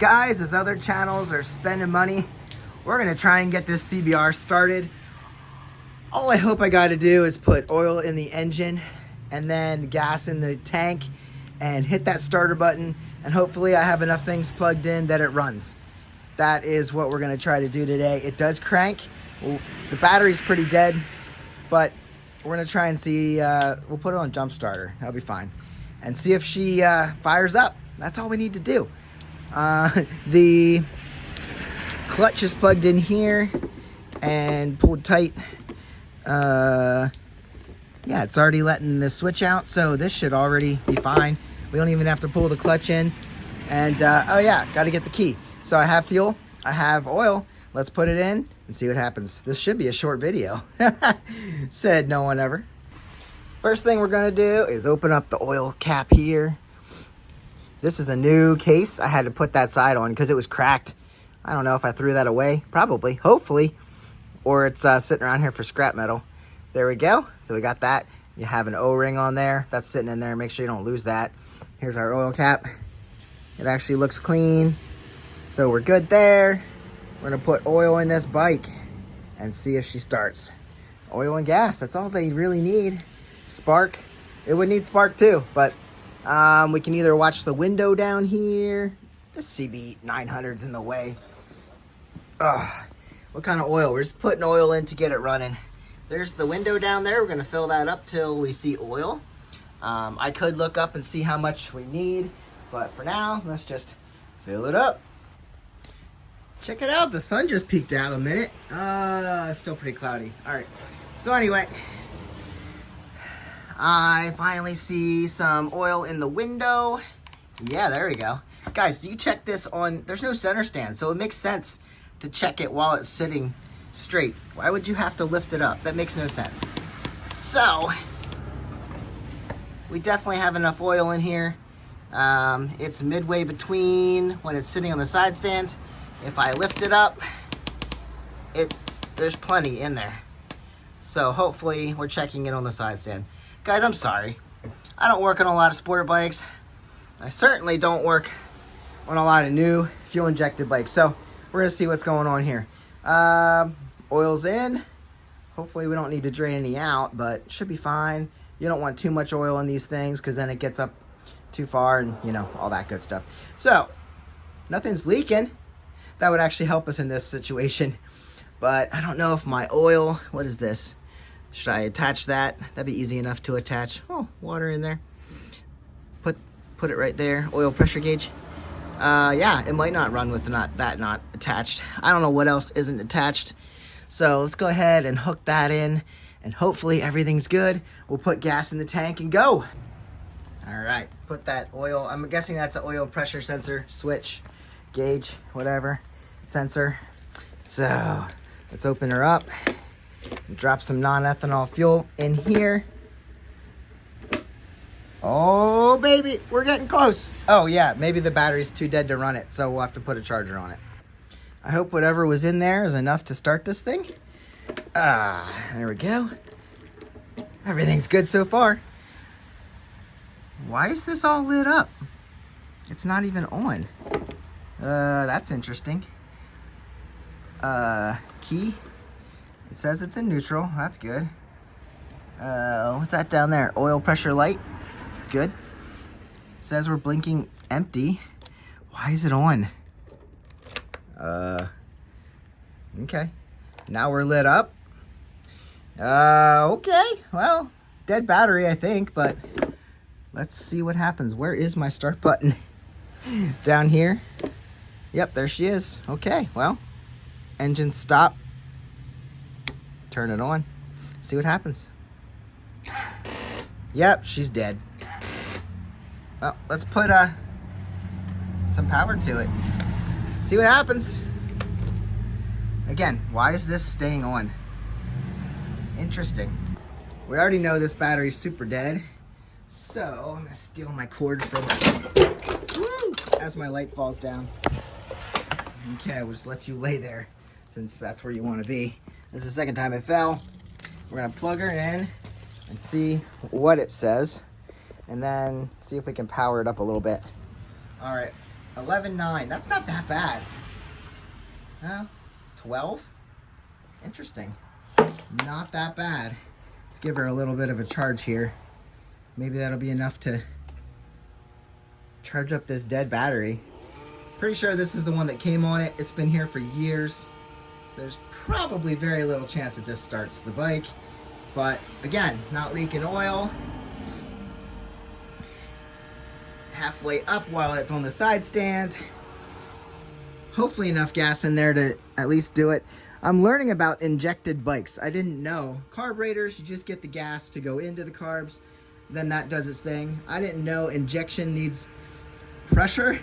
Guys, as other channels are spending money, we're gonna try and get this CBR started. All I hope I gotta do is put oil in the engine and then gas in the tank and hit that starter button, and hopefully I have enough things plugged in that it runs. That is what we're gonna try to do today. It does crank. Well, the battery's pretty dead, but we're gonna try and see, we'll put it on jump starter, that'll be fine. And see if she fires up. That's all we need to do. The clutch is plugged in here and pulled tight. Yeah, it's already letting the switch out, so this should already be fine. We don't even have to pull the clutch in. And oh yeah, got to get the key. So I have fuel, I have oil. Let's put it in and see what happens. This should be a short video. Said no one ever. First thing we're gonna do is open up the oil cap here. This is a new case. I had to put that side on because it was cracked. I don't know if I threw that away. Probably, hopefully. Or it's sitting around here for scrap metal. There we go. So we got that. You have an O-ring on there. That's sitting in there. Make sure you don't lose that. Here's our oil cap. It actually looks clean. So we're good there. We're gonna put oil in this bike and see if she starts. Oil and gas, that's all they really need. Spark, it would need spark too, but we can either watch the window down here. The CB600's in the way. Ugh. What kind of oil? We're just putting oil in to get it running. There's the window down there. We're gonna fill that up till we see oil. I could look up and see how much we need, but for now, let's just fill it up. Check it out, the sun just peeked out a minute. It's still pretty cloudy. All right, so anyway, I finally see some oil in the window. Yeah, there we go. Guys, do you check this on, there's no center stand, so it makes sense to check it while it's sitting straight. Why would you have to lift it up? That makes no sense. So, we definitely have enough oil in here. It's midway between when it's sitting on the side stand. If I lift it up, there's plenty in there. So hopefully we're checking it on the side stand. Guys, I'm sorry. I don't work on a lot of sport bikes. I certainly don't work on a lot of new fuel injected bikes. So we're gonna see what's going on here. Oil's in. Hopefully we don't need to drain any out, but should be fine. You don't want too much oil in these things because then it gets up too far and you know, all that good stuff. So nothing's leaking. That would actually help us in this situation. But I don't know if my oil, what is this? Should I attach that? That'd be easy enough to attach. Oh, water in there. Put it right there. Oil pressure gauge. Yeah, it might not run with that not attached. I don't know what else isn't attached. So let's go ahead and hook that in and hopefully everything's good. We'll put gas in the tank and go. All right, put that oil, I'm guessing that's an oil pressure sensor, switch, gauge, whatever, sensor. So let's open her up and drop some non-ethanol fuel in here. Oh baby, we're getting close. Oh yeah, maybe the battery's too dead to run it, so we'll have to put a charger on it. I hope whatever was in there is enough to start this thing. There we go. Everything's good so far. Why is this all lit up? It's not even on. That's interesting. Key. It says it's in neutral. That's good. What's that down there? Oil pressure light. Good. It says we're blinking empty. Why is it on? Okay. Now we're lit up. Okay. Well, dead battery, I think, but let's see what happens. Where is my start button? Down here. Yep, there she is. Okay, well, engine stop. Turn it on. See what happens. Yep, she's dead. Well, let's put some power to it. See what happens. Again, why is this staying on? Interesting. We already know this battery's super dead. So I'm gonna steal my cord from as my light falls down. Okay, we'll just let you lay there since that's where you want to be. This is the second time it fell. We're gonna plug her in and see what it says, and then see if we can power it up a little bit. All right, 11.9. That's not that bad. 12? Interesting. Not that bad. Let's give her a little bit of a charge here. Maybe that'll be enough to charge up this dead battery. Pretty sure this is the one that came on it. It's been here for years. There's probably very little chance that this starts the bike. But again, not leaking oil. Halfway up while it's on the side stand. Hopefully enough gas in there to at least do it. I'm learning about injected bikes. I didn't know. Carburetors, you just get the gas to go into the carbs, then that does its thing. I didn't know injection needs pressure,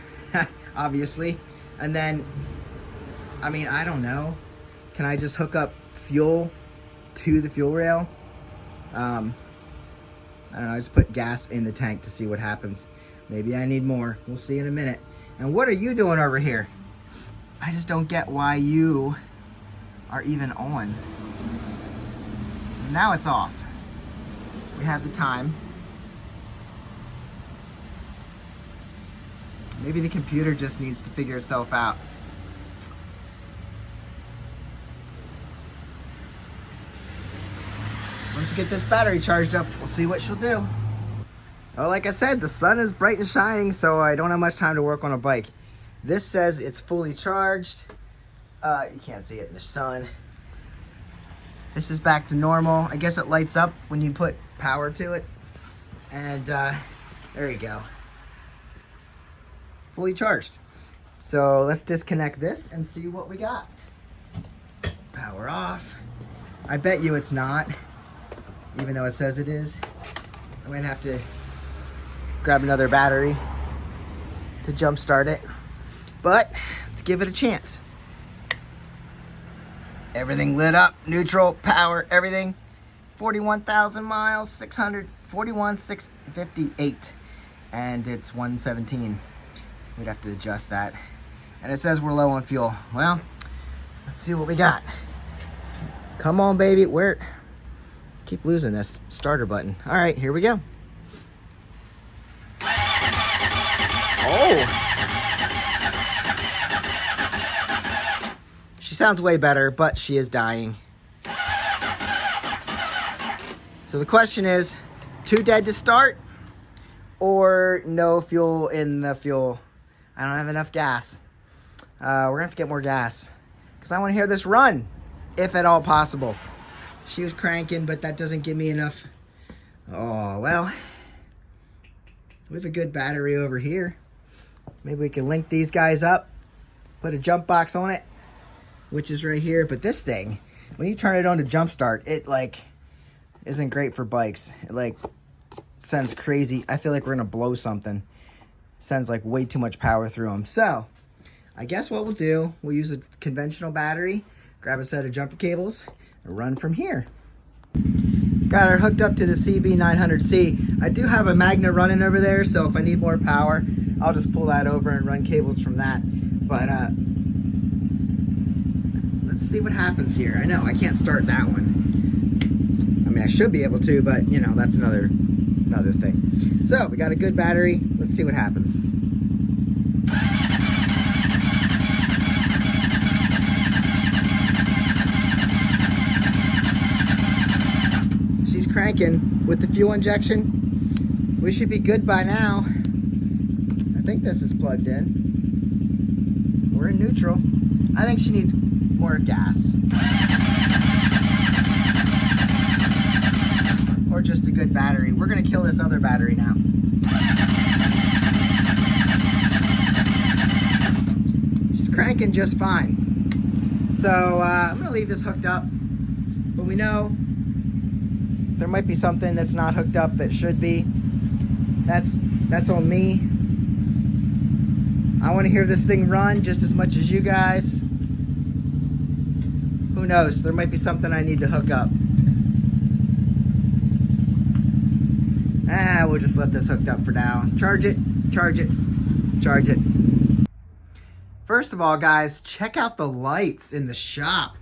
obviously. And then, I mean, I don't know. Can I just hook up fuel to the fuel rail? I don't know, I just put gas in the tank to see what happens. Maybe I need more. We'll see in a minute. And what are you doing over here? I just don't get why you are even on. Now it's off. We have the time. Maybe the computer just needs to figure itself out. Once we get this battery charged up, we'll see what she'll do. Well, like I said, the sun is bright and shining, so I don't have much time to work on a bike. This says it's fully charged. You can't see it in the sun. This is back to normal. I guess it lights up when you put power to it. And there you go. Fully charged. So let's disconnect this and see what we got. Power off. I bet you it's not, even though it says it is. I might have to grab another battery to jump start it. But let's give it a chance. Everything lit up, neutral, power, everything. 41,000 miles, 658. And it's 117. We'd have to adjust that. And it says we're low on fuel. Well, let's see what we got. Come on, baby. Keep losing this starter button. All right, here we go. Oh. She sounds way better, but she is dying. So the question is, too dead to start or no fuel in the fuel? I don't have enough gas. We're gonna have to get more gas because I want to hear this run, if at all possible. She was cranking, but that doesn't give me enough. Oh, well, we have a good battery over here. Maybe we can link these guys up, put a jump box on it, which is right here. But this thing, when you turn it on to jump start, it like isn't great for bikes. It like sends crazy. I feel like we're gonna blow something. Sends like way too much power through them. So I guess what we'll do, we'll use a conventional battery, grab a set of jumper cables, and run from here. Got her hooked up to the CB600C. I do have a magnet running over there, so if I need more power, I'll just pull that over and run cables from that. But let's see what happens here. I know I can't start that one. I mean, I should be able to, but you know, that's another thing. So we got a good battery. Let's see what happens. She's cranking with the fuel injection. We should be good by now. I think this is plugged in. We're in neutral. I think she needs more gas. Or just a good battery. We're gonna kill this other battery now. She's cranking just fine. So I'm gonna leave this hooked up. But we know there might be something that's not hooked up that should be. That's on me. I want to hear this thing run just as much as you guys. Who knows? There might be something I need to hook up. We'll just let this hooked up for now. Charge it, charge it, charge it. First of all, guys, check out the lights in the shop.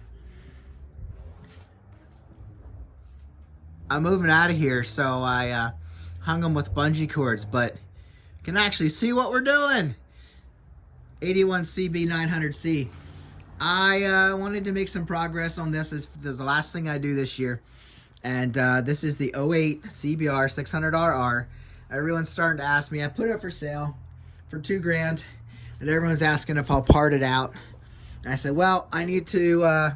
I'm moving out of here, so I hung them with bungee cords, but you can actually see what we're doing. 81 CB900C. I wanted to make some progress on this. This is the last thing I do this year. And this is the 08 CBR600RR. Everyone's starting to ask me. I put it up for sale for $2 grand. And everyone's asking if I'll part it out. And I said, well, I need to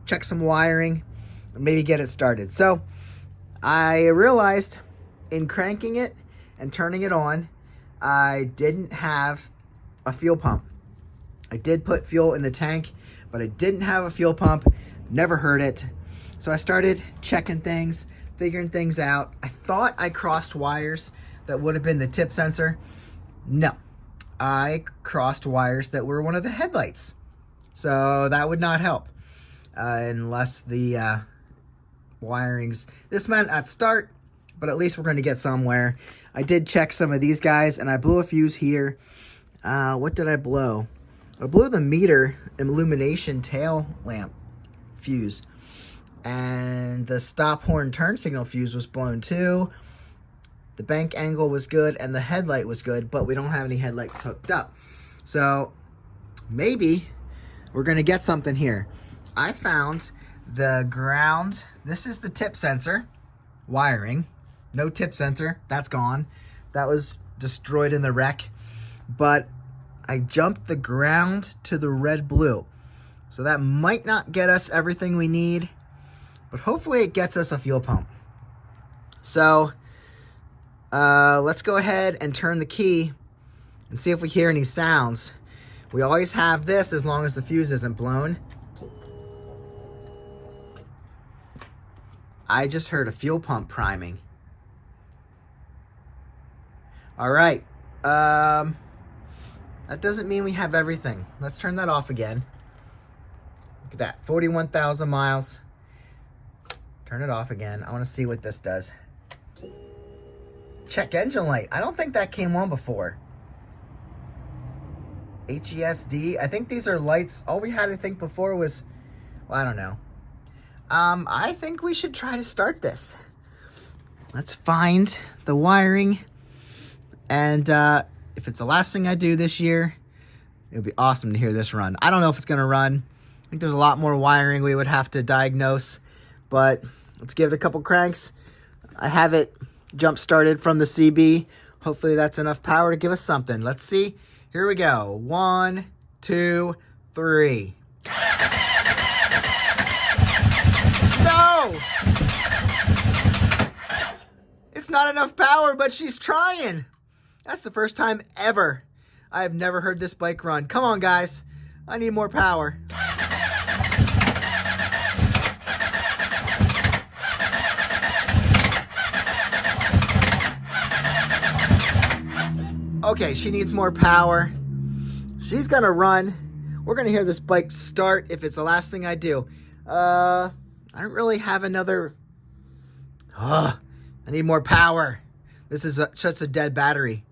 check some wiring and maybe get it started. So I realized in cranking it and turning it on, I didn't have a fuel pump. I did put fuel in the tank, but I didn't have a fuel pump. Never heard it. So I started checking things, figuring things out. I thought I crossed wires that would have been the tip sensor. No, I crossed wires that were one of the headlights. So that would not help unless the wirings. This might not start, but at least we're going to get somewhere. I did check some of these guys, and I blew a fuse here. What did I blow? I blew the meter illumination tail lamp fuse. And the stop horn turn signal fuse was blown too. The bank angle was good, and the headlight was good, but we don't have any headlights hooked up. So maybe we're going to get something here. I found the ground. This is the tip sensor wiring. No tip sensor. That's gone. That was destroyed in the wreck. But I jumped the ground to the red-blue. So that might not get us everything we need, but hopefully it gets us a fuel pump. So let's go ahead and turn the key and see if we hear any sounds. We always have this as long as the fuse isn't blown. I just heard a fuel pump priming. All right. That doesn't mean we have everything. Let's turn that off again. Look at that, 41,000 miles. Turn it off again. I want to see what this does. Check engine light. I don't think that came on before. HESD. I think these are lights. All we had, I think, before was, well, I don't know. I think we should try to start this. Let's find the wiring. And if it's the last thing I do this year, it would be awesome to hear this run. I don't know if it's going to run. I think there's a lot more wiring we would have to diagnose. But let's give it a couple cranks. I have it jump started from the CB. Hopefully that's enough power to give us something. Let's see. Here we go. 1, 2, 3. No! It's not enough power, but she's trying. That's the first time ever I have never heard this bike run. Come on, guys. I need more power. Okay, she needs more power. She's gonna run. We're gonna hear this bike start if it's the last thing I do. I don't really have another. I need more power. This is just a dead battery.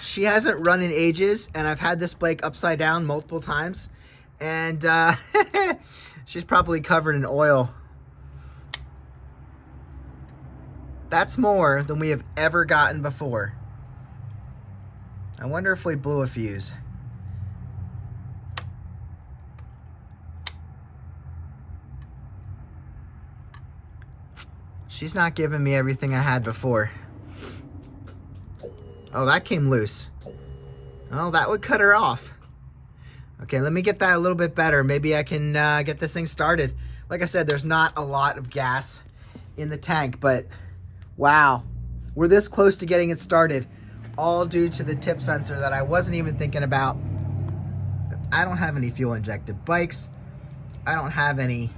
She hasn't run in ages, and I've had this bike upside down multiple times. And she's probably covered in oil. That's more than we have ever gotten before. I wonder if we blew a fuse. She's not giving me everything I had before. Oh, that came loose. Oh, that would cut her off. Okay, let me get that a little bit better. Maybe I can get this thing started. Like I said, there's not a lot of gas in the tank, but wow. We're this close to getting it started, all due to the tip sensor that I wasn't even thinking about. I don't have any fuel injected bikes. I don't have any,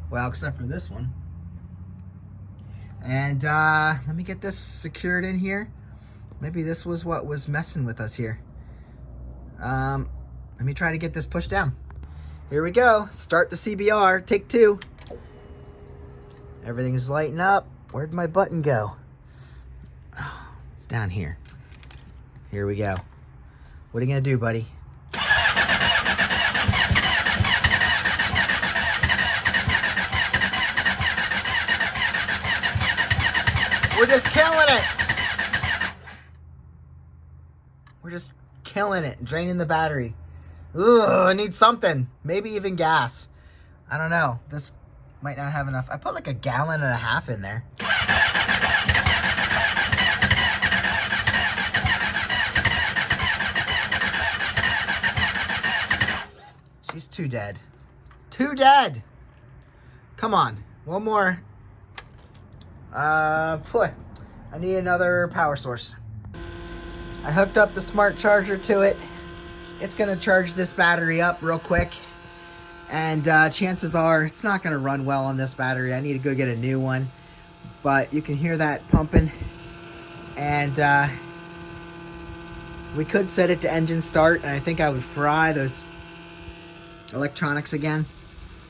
well, except for this one. And let me get this secured in here. Maybe this was what was messing with us here. Let me try to get this pushed down. Here we go. Start the CBR. Take 2. Everything is lighting up. Where'd my button go? Oh, it's down here. Here we go. What are you gonna do, buddy? We're just killing it. We're just killing it. Draining the battery. Ooh, I need something. Maybe even gas. I don't know. This might not have enough. I put like 1.5 gallons in there. She's too dead. Too dead. Come on. One more. I need another power source. I hooked up the smart charger to it. It's going to charge this battery up real quick. And chances are it's not going to run well on this battery. I need to go get a new one. But you can hear that pumping. And we could set it to engine start. And I think I would fry those electronics again.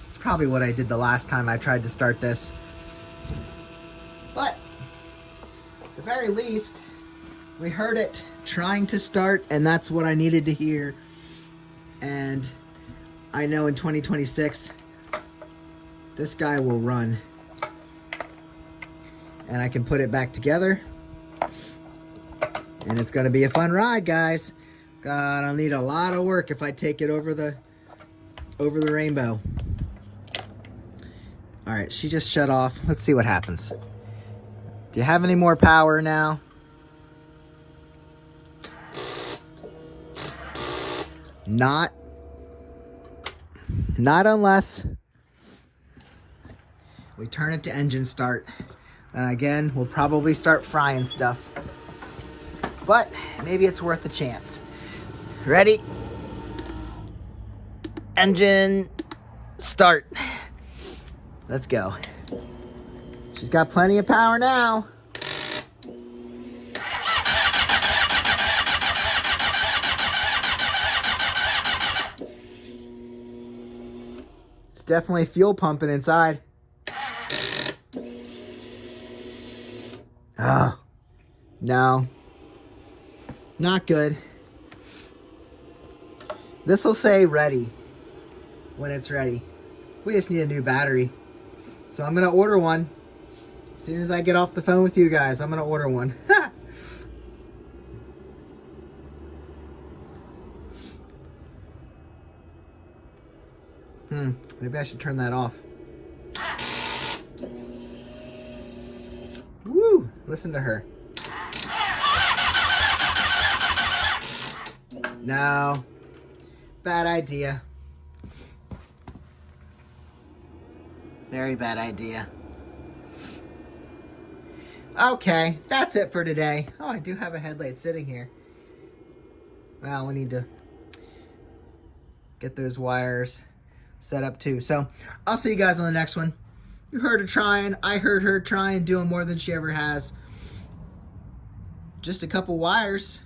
It's probably what I did the last time I tried to start this. But at the very least, we heard it trying to start, and that's what I needed to hear. And I know in 2026, this guy will run. And I can put it back together. And it's going to be a fun ride, guys. God, I'll need a lot of work if I take it over the rainbow. All right, she just shut off. Let's see what happens. Do you have any more power now? Not unless we turn it to engine start. And again, we'll probably start frying stuff. But maybe it's worth a chance. Ready? Engine start. Let's go. She's got plenty of power now. It's definitely fuel pumping inside. Oh, no. Not good. This will say ready when it's ready. We just need a new battery. So I'm going to order one. As soon as I get off the phone with you guys, I'm going to order one. Maybe I should turn that off. Woo! Listen to her. No. Bad idea. Very bad idea. Okay, that's it for today. Oh, I do have a headlight sitting here. Well, we need to get those wires set up too. So, I'll see you guys on the next one. You heard her trying. I heard her trying, doing more than she ever has. Just a couple wires,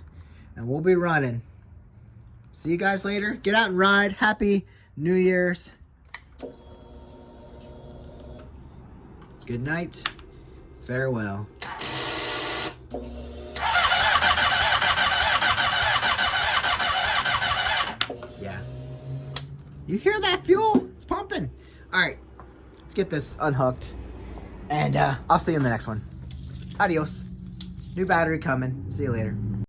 and we'll be running. See you guys later. Get out and ride. Happy New Year's. Good night. Farewell. Yeah. You hear that fuel? It's pumping. All right. Let's get this unhooked. And I'll see you in the next one. Adios. New battery coming. See you later.